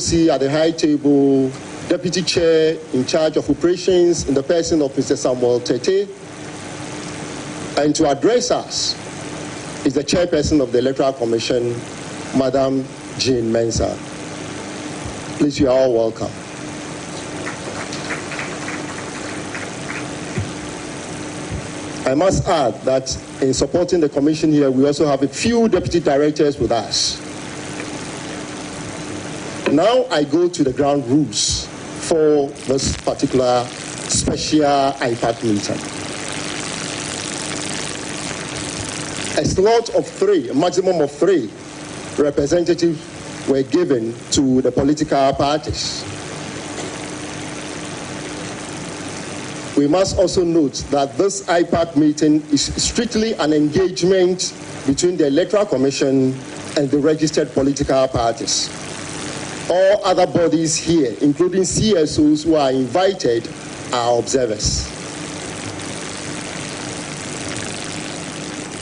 see at the high table Deputy Chair in charge of operations in the person of Mr. Samuel Tete. And to address us is the Chairperson of the Electoral Commission, Madam Jean Mensah. Please, you are all welcome. I must add that in supporting the Commission here, we also have a few Deputy Directors with us. Now I go to the ground rules for this particular special IPAC meeting. A slot of 3, a maximum of 3 representatives were given to the political parties. We must also note that this IPAC meeting is strictly an engagement between the Electoral Commission and the registered political parties. All other bodies here, including CSOs who are invited, are observers.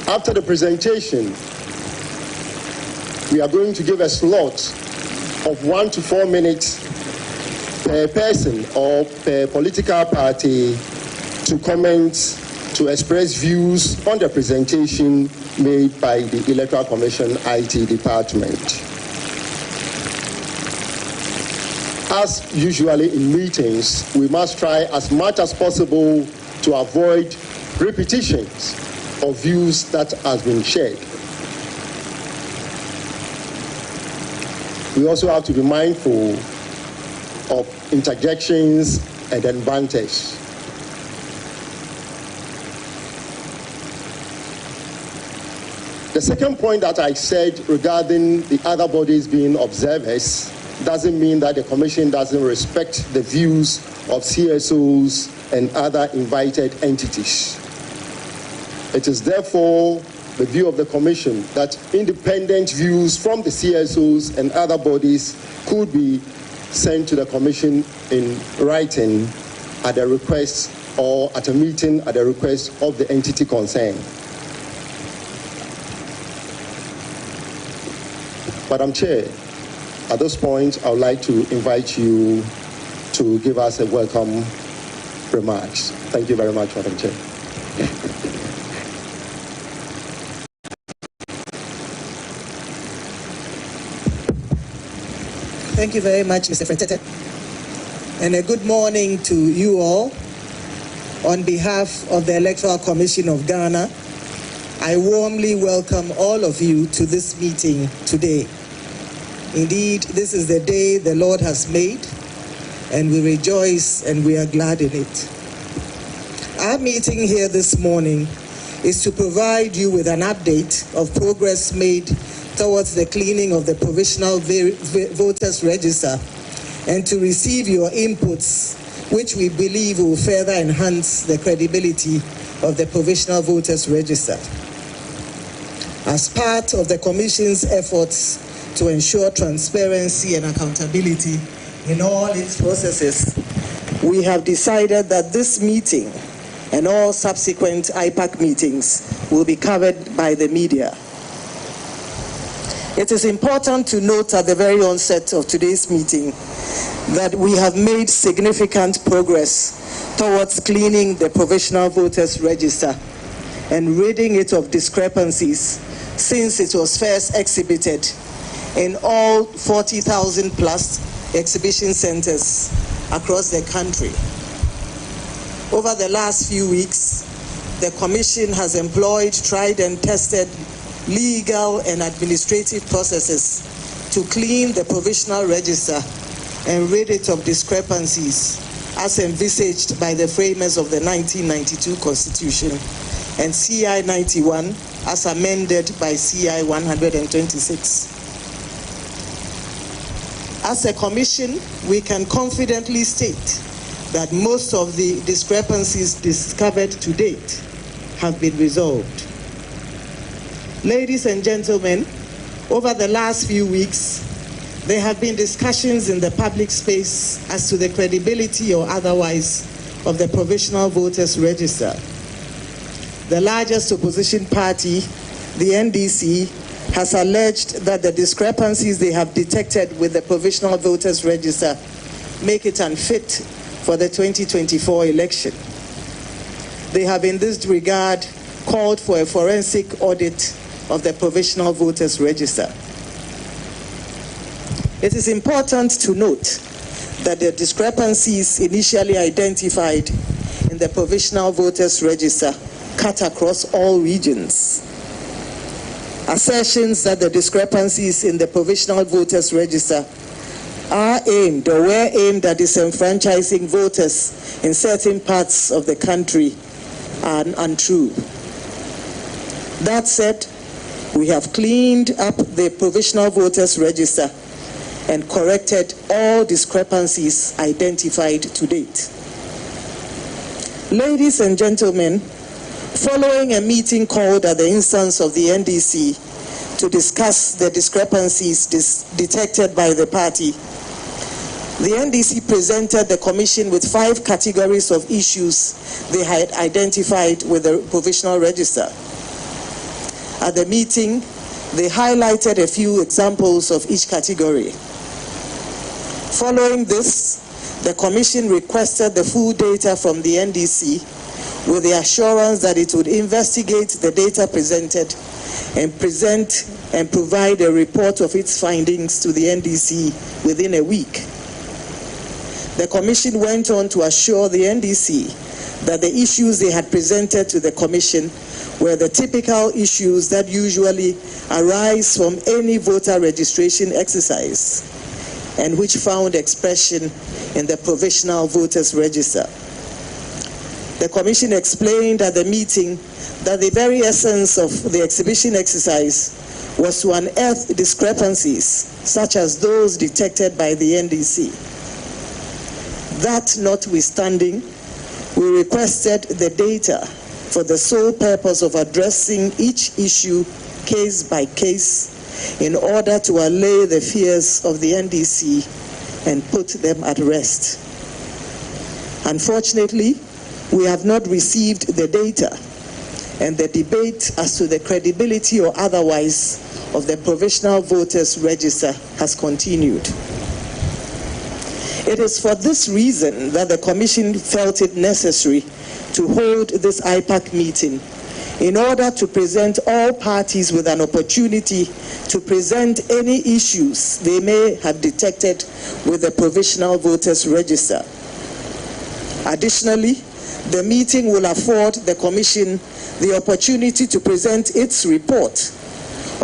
After the presentation, we are going to give a slot of 1 to 4 minutes per person or per political party to comment, to express views on the presentation made by the Electoral Commission IT department. As usually in meetings, we must try as much as possible to avoid repetitions of views that have been shared. We also have to be mindful of interjections and advantage. The second point that I said regarding the other bodies being observers doesn't mean that the Commission doesn't respect the views of CSOs and other invited entities. It is therefore the view of the Commission that independent views from the CSOs and other bodies could be sent to the Commission in writing at the request or at a meeting at the request of the entity concerned. Madam Chair, at this point, I would like to invite you to give us a welcome remarks. Thank you very much, Madam Chair. Thank you very much, Mr. Fretete. And a good morning to you all. On behalf of the Electoral Commission of Ghana, I warmly welcome all of you to this meeting today. Indeed, this is the day the Lord has made, and we rejoice and we are glad in it. Our meeting here this morning is to provide you with an update of progress made towards the cleaning of the provisional voters register and to receive your inputs, which we believe will further enhance the credibility of the provisional voters register. As part of the Commission's efforts to ensure transparency and accountability in all its processes, we have decided that this meeting and all subsequent IPAC meetings will be covered by the media. It is important to note at the very onset of today's meeting that we have made significant progress towards cleaning the provisional voters register and ridding it of discrepancies since it was first exhibited in all 40,000 plus exhibition centers across the country. Over the last few weeks, the Commission has employed tried and tested legal and administrative processes to clean the provisional register and rid it of discrepancies as envisaged by the framers of the 1992 Constitution and CI 91 as amended by CI 126. As a Commission, we can confidently state that most of the discrepancies discovered to date have been resolved. Ladies and gentlemen, over the last few weeks, there have been discussions in the public space as to the credibility or otherwise of the provisional voters register. The largest opposition party, the NDC, has alleged that the discrepancies they have detected with the provisional voters register make it unfit for the 2024 election. They have in this regard called for a forensic audit of the provisional voters register. It is important to note that the discrepancies initially identified in the provisional voters register cut across all regions. Assertions that the discrepancies in the provisional voters register are aimed or were aimed at disenfranchising voters in certain parts of the country are untrue. That said, we have cleaned up the provisional voters register and corrected all discrepancies identified to date. Ladies and gentlemen, following a meeting called at the instance of the NDC to discuss the discrepancies detected by the party, the NDC presented the Commission with 5 categories of issues they had identified with the provisional register. At the meeting, they highlighted a few examples of each category. Following this, the Commission requested the full data from the NDC with the assurance that it would investigate the data presented and provide a report of its findings to the NDC within a week. The Commission went on to assure the NDC that the issues they had presented to the Commission were the typical issues that usually arise from any voter registration exercise and which found expression in the provisional voters register. The Commission explained at the meeting that the very essence of the exhibition exercise was to unearth discrepancies such as those detected by the NDC. That notwithstanding, we requested the data for the sole purpose of addressing each issue case by case in order to allay the fears of the NDC and put them at rest. Unfortunately, we have not received the data, and the debate as to the credibility or otherwise of the provisional voters register has continued. It is for this reason that the Commission felt it necessary to hold this IPAC meeting in order to present all parties with an opportunity to present any issues they may have detected with the provisional voters register. Additionally, the meeting will afford the Commission the opportunity to present its report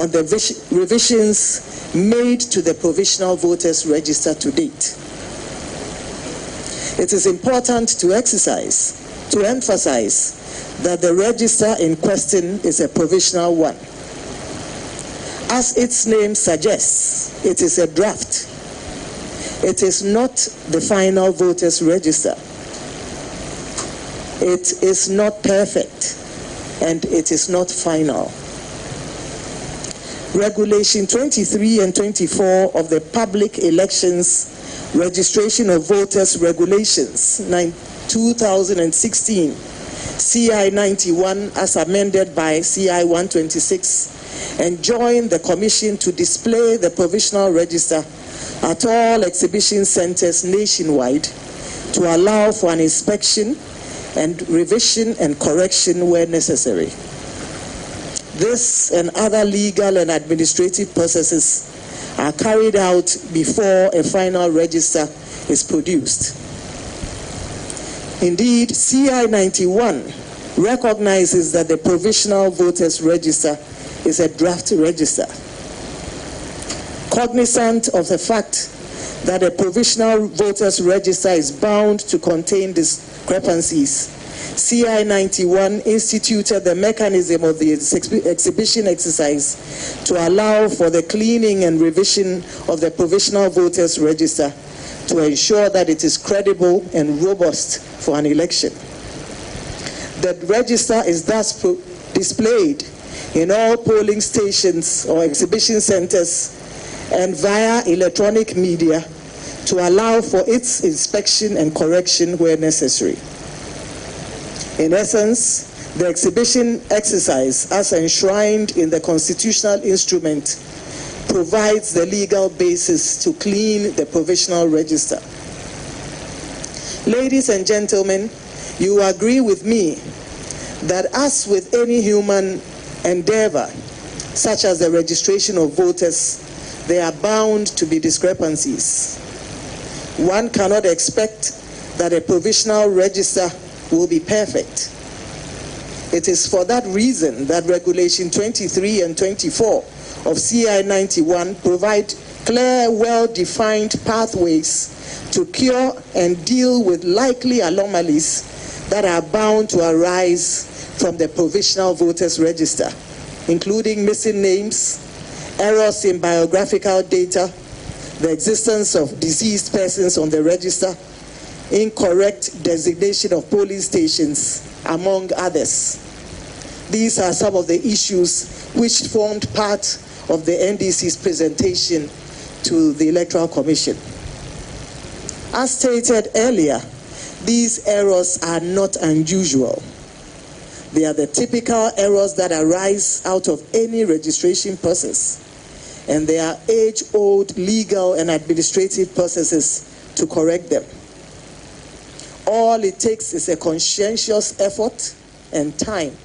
on the revisions made to the provisional voters register to date. It is important to emphasize that the register in question is a provisional one. As its name suggests, it is a draft. It is not the final voters register. It is not perfect, and it is not final. Regulation 23 and 24 of the Public Elections Registration of Voters Regulations 2016, CI 91 as amended by CI 126, enjoin the Commission to display the provisional register at all exhibition centers nationwide to allow for an inspection and revision and correction where necessary. This and other legal and administrative processes are carried out before a final register is produced. Indeed, CI 91 recognizes that the provisional voters register is a draft register. Cognizant of the fact that a provisional voters register is bound to contain discrepancies, CI 91 instituted the mechanism of the exhibition exercise to allow for the cleaning and revision of the provisional voters register to ensure that it is credible and robust for an election. The register is thus displayed in all polling stations or exhibition centers and via electronic media to allow for its inspection and correction where necessary. In essence, The exhibition exercise, as enshrined in the constitutional instrument, provides the legal basis to clean the provisional register. Ladies and gentlemen, you agree with me that as with any human endeavor, such as the registration of voters, there are bound to be discrepancies. One cannot expect that a provisional register will be perfect. It is for that reason that Regulation 23 and 24 of CI 91 provide clear, well-defined pathways to cure and deal with likely anomalies that are bound to arise from the provisional voters register, including missing names, errors in biographical data, the existence of deceased persons on the register, incorrect designation of polling stations, among others. These are some of the issues which formed part of the NDC's presentation to the Electoral Commission. As stated earlier, these errors are not unusual. They are the typical errors that arise out of any registration process, and they are age-old legal and administrative processes to correct them. All it takes is a conscientious effort and time,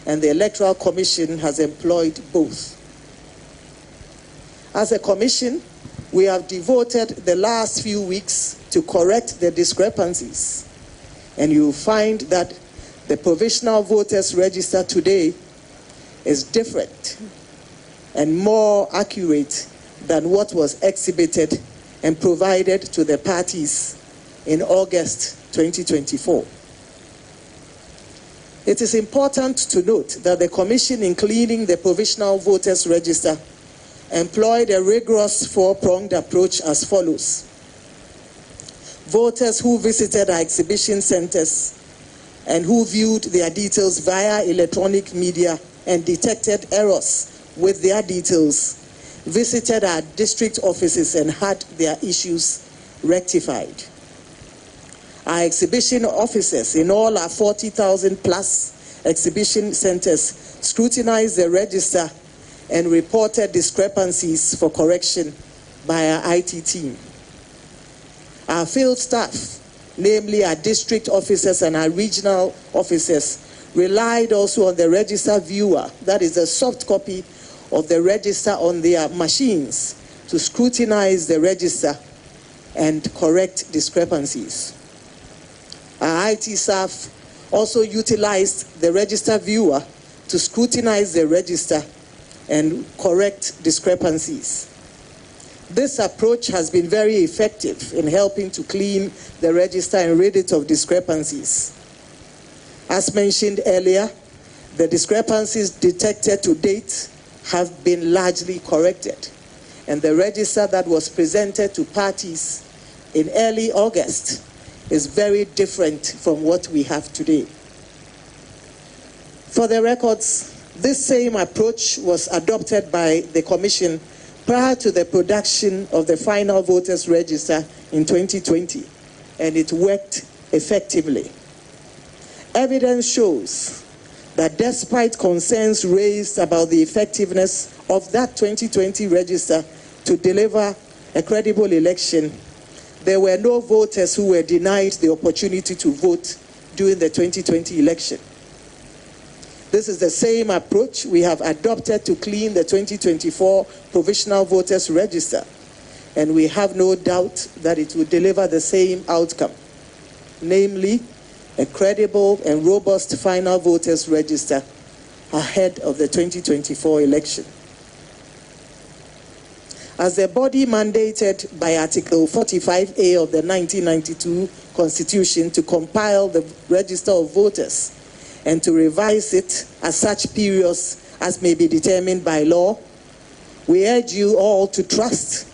and the Electoral Commission has employed both. As a commission, we have devoted the last few weeks to correct the discrepancies, and you will find that the provisional voters register today is different and more accurate than what was exhibited and provided to the parties in August 2024. It is important to note that the Commission, in cleaning the provisional voters register, employed a rigorous four-pronged approach as follows. Voters who visited our exhibition centers and who viewed their details via electronic media and detected errors with their details visited our district offices and had their issues rectified. Our exhibition officers in all our 40,000 plus exhibition centers scrutinized the register and reported discrepancies for correction by our IT team. Our field staff, namely our district officers and our regional officers, relied also on the register viewer, that is a soft copy of the register on their machines, to scrutinize the register and correct discrepancies. Our IT staff also utilized the register viewer to scrutinize the register and correct discrepancies. This approach has been very effective in helping to clean the register and rid it of discrepancies. As mentioned earlier, the discrepancies detected to date have been largely corrected, and the register that was presented to parties in early August is very different from what we have today. For the records, this same approach was adopted by the Commission prior to the production of the final voters register in 2020, and it worked effectively. Evidence shows that despite concerns raised about the effectiveness of that 2020 register to deliver a credible election, there were no voters who were denied the opportunity to vote during the 2020 election. This is the same approach we have adopted to clean the 2024 provisional voters register, and we have no doubt that it will deliver the same outcome, namely a credible and robust final voters register ahead of the 2024 election. As the body mandated by Article 45A of the 1992 Constitution to compile the register of voters and to revise it at such periods as may be determined by law, we urge you all to trust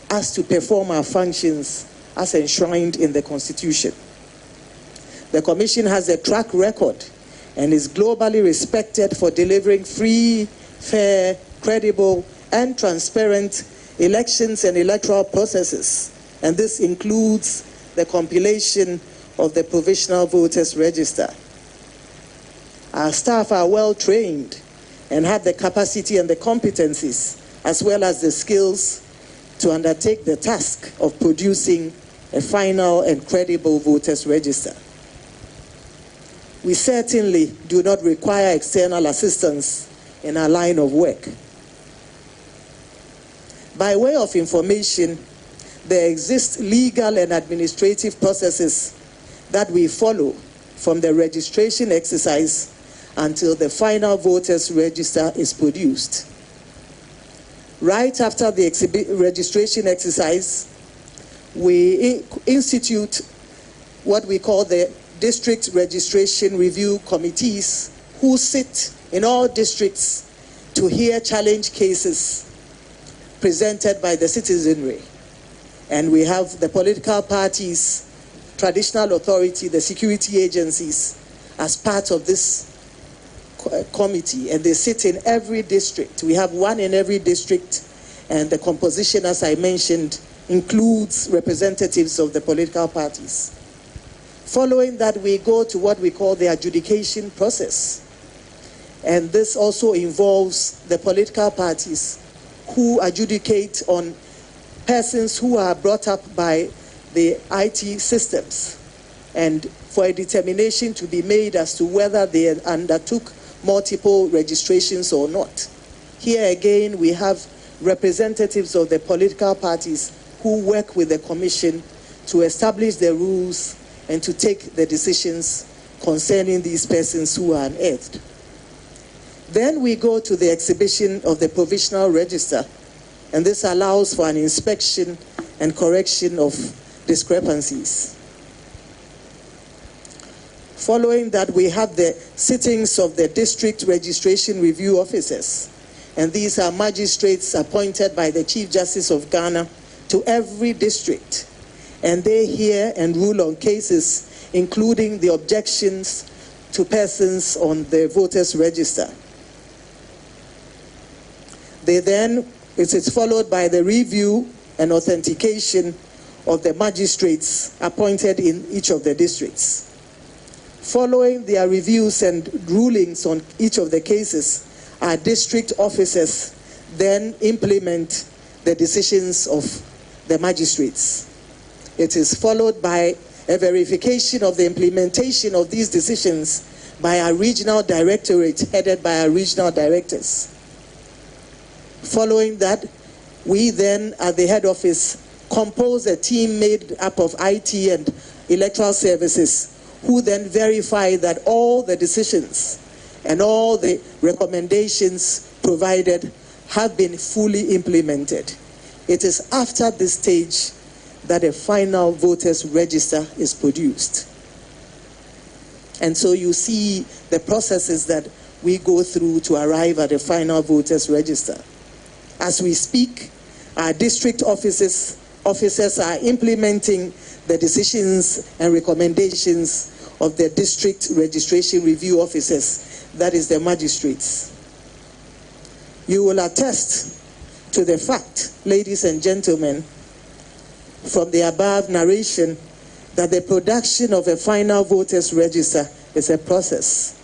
us to perform our functions as enshrined in the Constitution. The Commission has a track record and is globally respected for delivering free, fair, credible, and transparent elections and electoral processes, and this includes the compilation of the provisional voters register. Our staff are well trained and have the capacity and the competencies, as well as the skills to undertake the task of producing a final and credible voters register. We certainly do not require external assistance in our line of work. By way of information, there exist legal and administrative processes that we follow from the registration exercise until the final voters register is produced. Right after the registration exercise, we institute what we call the district registration review committees, who sit in all districts to hear challenge cases presented by the citizenry. And we have the political parties, traditional authority, the security agencies as part of this committee, and they sit in every district. We have one in every district, and the composition, as I mentioned, includes representatives of the political parties. Following that, we go to what we call the adjudication process. And this also involves the political parties who adjudicate on persons who are brought up by the IT systems, and for a determination to be made as to whether they undertook multiple registrations or not. Here again, we have representatives of the political parties who work with the Commission to establish the rules and to take the decisions concerning these persons who are unearthed. Then we go to the exhibition of the provisional register, and this allows for an inspection and correction of discrepancies. Following that, we have the sittings of the district registration review officers, and these are magistrates appointed by the Chief Justice of Ghana to every district, and they hear and rule on cases including the objections to persons on the voters register. It is followed by the review and authentication of the magistrates appointed in each of the districts. Following their reviews and rulings on each of the cases, our district officers then implement the decisions of the magistrates. It is followed by a verification of the implementation of these decisions by our regional directorate headed by our regional directors. Following that, we then at the head office compose a team made up of IT and electoral services, who then verify that all the decisions and all the recommendations provided have been fully implemented. It is after this stage that a final voters register is produced. And so you see the processes that we go through to arrive at a final voters register. As we speak, our district officers are implementing the decisions and recommendations of the district registration review officers, that is the magistrates. You will attest to the fact, ladies and gentlemen, from the above narration, that the production of a final voters register is a process.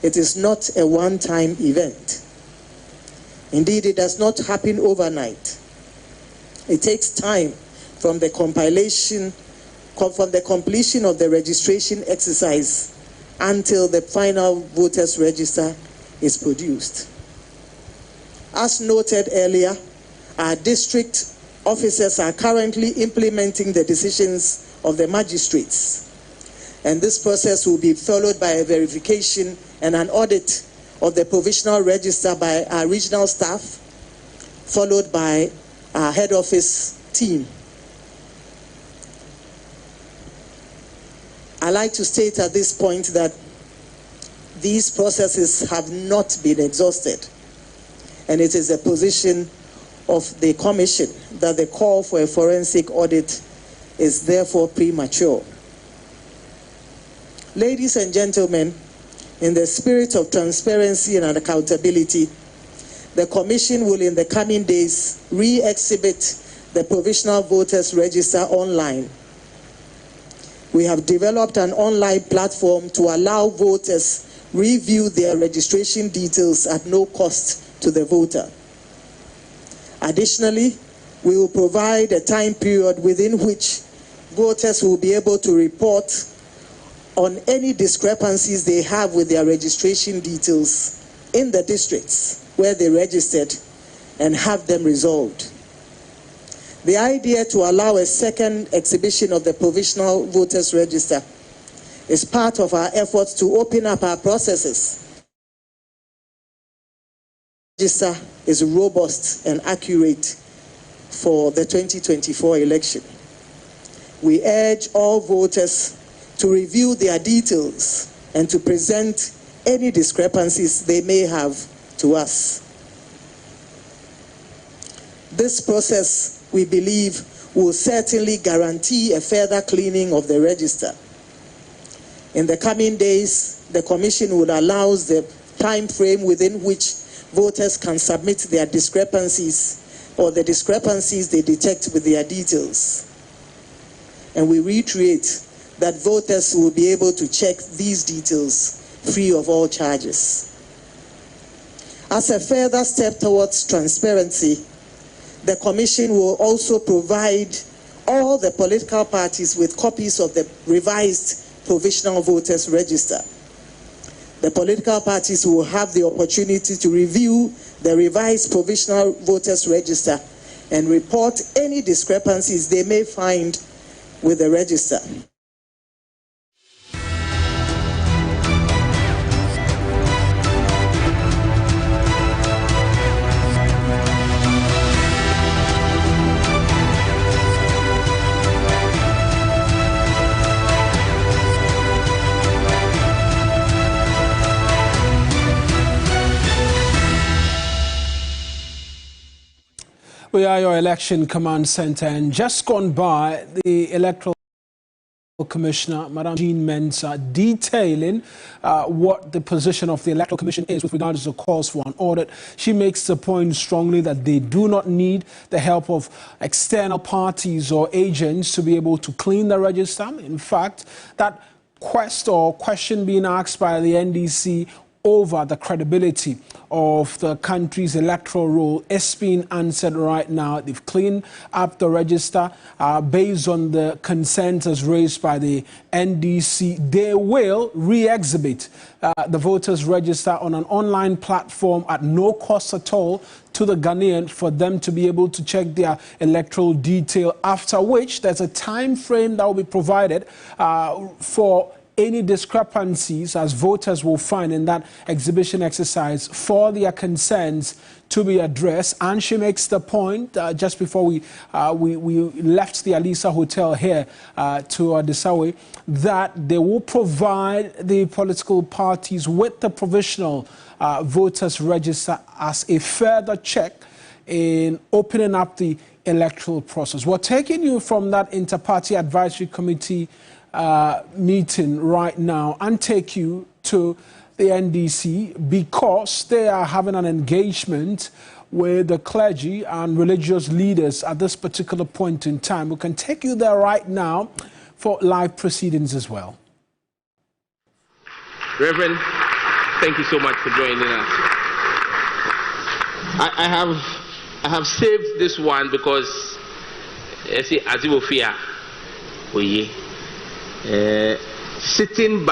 It is not a one-time event. Indeed, it does not happen overnight. It takes time from the completion of the registration exercise until the final voters register is produced. As noted earlier, our district officers are currently implementing the decisions of the magistrates, and this process will be followed by a verification and an audit of the provisional register by our regional staff, followed by our head office team. I like to state at this point that these processes have not been exhausted, and it is a position of the Commission that the call for a forensic audit is therefore premature. Ladies and gentlemen, in the spirit of transparency and accountability, the Commission will in the coming days re-exhibit the provisional voters register online. We have developed an online platform to allow voters review their registration details at no cost to the voter. Additionally, we will provide a time period within which voters will be able to report on any discrepancies they have with their registration details in the districts where they registered and have them resolved. The idea to allow a second exhibition of the provisional voters register is part of our efforts to open up our processes. The register is robust and accurate for the 2024 election. We urge all voters to review their details and to present any discrepancies they may have to us. This process, we believe, will certainly guarantee a further cleaning of the register. In the coming days, the Commission will allow the time frame within which voters can submit their discrepancies or the discrepancies they detect with their details. And we reiterate that voters will be able to check these details free of all charges. As a further step towards transparency, the Commission will also provide all the political parties with copies of the revised provisional voters register. The political parties will have the opportunity to review the revised provisional voters register and report any discrepancies they may find with the register. We are your election command center, and just gone by, the Electoral Commissioner, Madam Jean Mensah, detailing what the position of the Electoral Commission is with regards to the calls for an audit. She makes the point strongly that they do not need the help of external parties or agents to be able to clean the register. In fact, that question being asked by the NDC over the credibility of the country's electoral roll is being answered right now. They've cleaned up the register based on the consensus raised by the NDC. They will re-exhibit the voters' register on an online platform at no cost at all to the Ghanaian for them to be able to check their electoral detail, after which there's a time frame that will be provided for any discrepancies as voters will find in that exhibition exercise for their concerns to be addressed. And she makes the point just before we left the Alisa Hotel here to Adisawe that they will provide the political parties with the provisional voters register as a further check in opening up the electoral process. We're taking you from that inter-party advisory committee meeting right now and take you to the NDC because they are having an engagement with the clergy and religious leaders at this particular point in time. We can take you there right now for live proceedings as well. Reverend, thank you so much for joining us. I have saved this one because I see Azimofia sitting by